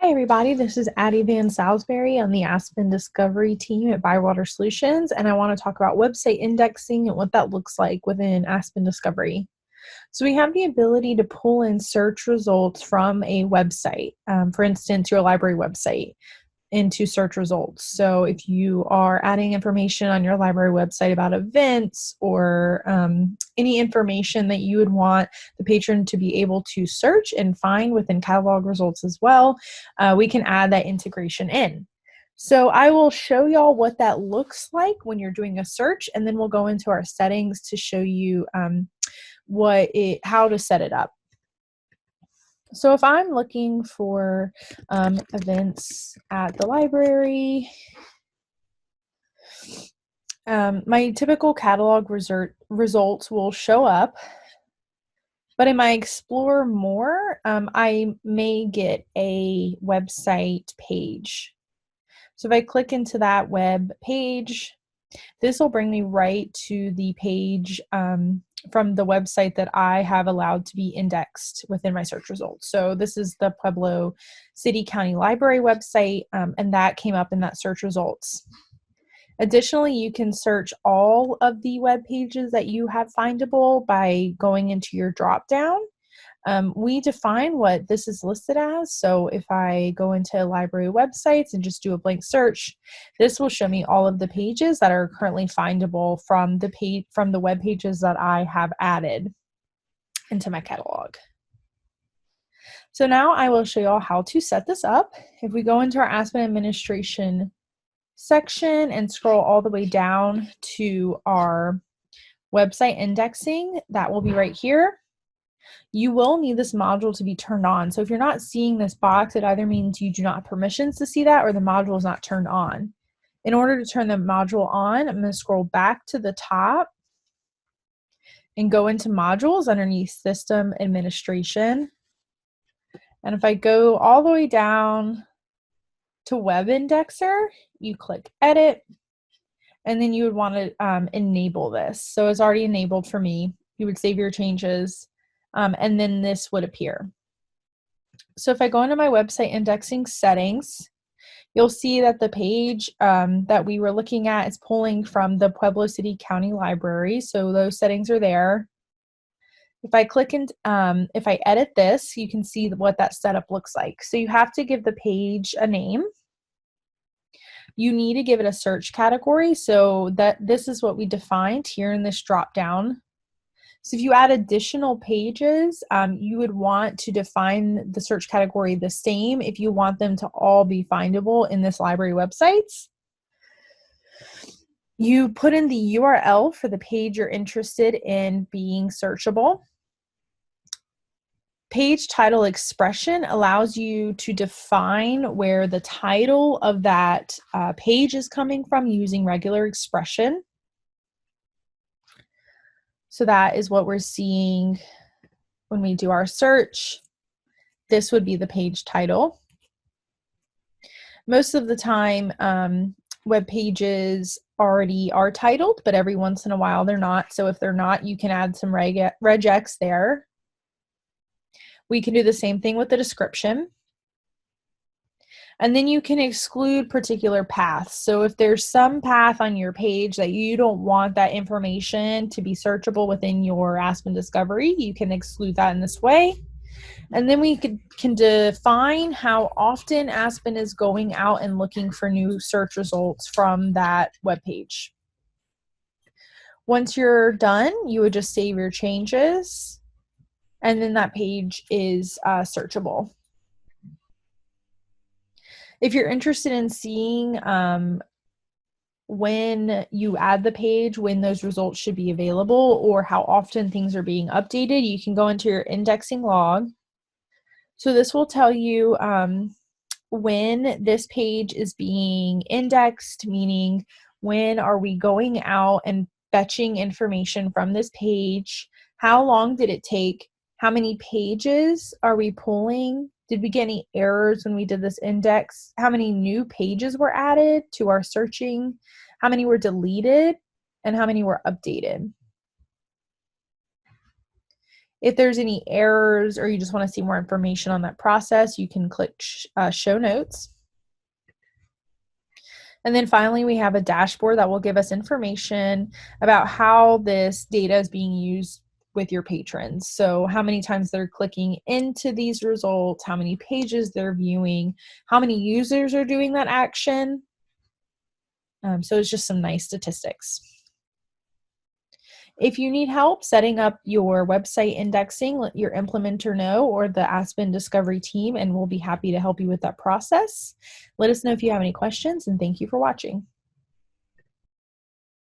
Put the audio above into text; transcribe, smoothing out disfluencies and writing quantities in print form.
Hi everybody, this is Addie Van Salisbury on the Aspen Discovery team at Bywater Solutions, and I want to talk about website indexing and what that looks like within Aspen Discovery. So we have the ability to pull in search results from a website, for instance, your library website, into search results. So if you are adding information on your library website about events or any information that you would want the patron to be able to search and find within catalog results as well, we can add that integration in. So I will show y'all what that looks like when you're doing a search, and then we'll go into our settings to show you how to set it up. So if I'm looking for events at the library, my typical catalog results will show up, but in my Explore More, I may get a website page. So if I click into that web page, this will bring me right to the page from the website that I have allowed to be indexed within my search results. So this is the Pueblo City County Library website, and that came up in that search results. Additionally, you can search all of the web pages that you have findable by going into your drop-down. We define what this is listed as. So if I go into library websites and just do a blank search, this will show me all of the pages that are currently findable from the web pages that I have added into my catalog. So now I will show you all how to set this up. If we go into our Aspen administration section and scroll all the way down to our website indexing, that will be right here. You will need this module to be turned on. So if you're not seeing this box, it either means you do not have permissions to see that or the module is not turned on. In order to turn the module on, I'm going to scroll back to the top and go into modules underneath System Administration. And if I go all the way down to Web Indexer, you click Edit, and then you would want to enable this. So it's already enabled for me. You would save your changes. And then this would appear. So if I go into my website indexing settings, you'll see that the page that we were looking at is pulling from the Pueblo City County Library. So those settings are there. If I click and if I edit this, you can see what that setup looks like. So you have to give the page a name. You need to give it a search category. So this is what we defined here in this drop down. So if you add additional pages, you would want to define the search category the same if you want them to all be findable in this library websites. You put in the URL for the page you're interested in being searchable. Page title expression allows you to define where the title of that page is coming from using regular expression. So that is what we're seeing when we do our search. This would be the page title. Most of the time, web pages already are titled, but every once in a while they're not. So if they're not, you can add some regex there. We can do the same thing with the description. And then you can exclude particular paths. So if there's some path on your page that you don't want that information to be searchable within your Aspen Discovery, you can exclude that in this way. And then we can define how often Aspen is going out and looking for new search results from that web page. Once you're done, you would just save your changes, and then that page is searchable. If you're interested in seeing when you add the page, when those results should be available, or how often things are being updated, you can go into your indexing log. So this will tell you when this page is being indexed, meaning when are we going out and fetching information from this page, how long did it take, how many pages are we pulling, did we get any errors when we did this index, how many new pages were added to our searching, how many were deleted, and how many were updated. If there's any errors or you just want to see more information on that process, you can click show notes. And then finally, we have a dashboard that will give us information about how this data is being used with your patrons. So how many times they're clicking into these results, how many pages they're viewing, how many users are doing that action. So it's just some nice statistics. If you need help setting up your website indexing, let your implementer know or the Aspen Discovery team, and we'll be happy to help you with that process. Let us know if you have any questions, and thank you for watching.